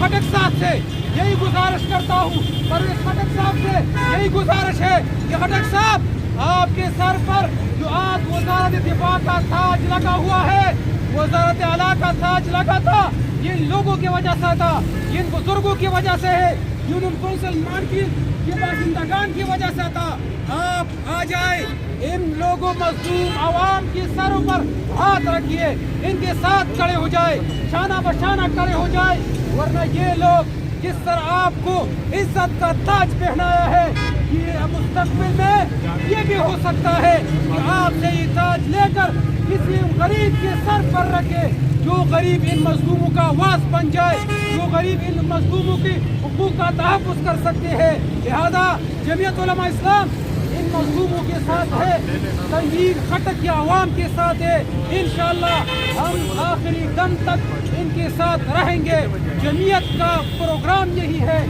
खटक साहब से यही गुजारिश करता हूँ, परवेज खटक साहब से यही गुजारिश है कि खटक साहब आपके सर पर जो आज वज़ारत दिफा का ताज लगा हुआ है, वज़ारत आला का ताज लगा था, इन लोगों की वजह से था, इन बुजुर्गों की वजह से है, यूनियन कौंसिल मार्केट के बाशिंदगान की वजह से था। आप आ जाए, इन लोगों मजलूम आवाम के सरों पर हाथ रखिए, इनके साथ खड़े हो जाए, शाना बशाना खड़े हो जाए, वरना ये लोग जिस तरह आपको इज्जत का ताज पहनाया है, ये मुस्तकबिल में ये भी हो सकता है कि आपसे ये ताज लेकर किसी गरीब के सर पर रखे, जो गरीब इन मजलूमों का आवाज बन जाए, जो गरीब इन मजलूमों की हुकूक का तहफ़्फ़ुज़ कर सकते हैं। लिहाजा जमीयत उलमा इस्लाम इन मजलूमों के साथ है, तंजीर खटक के आवाम के साथ है। इंशाअल्लाह हम आखिरी दम तक इनके साथ रहेंगे। जमीयत का प्रोग्राम यही है।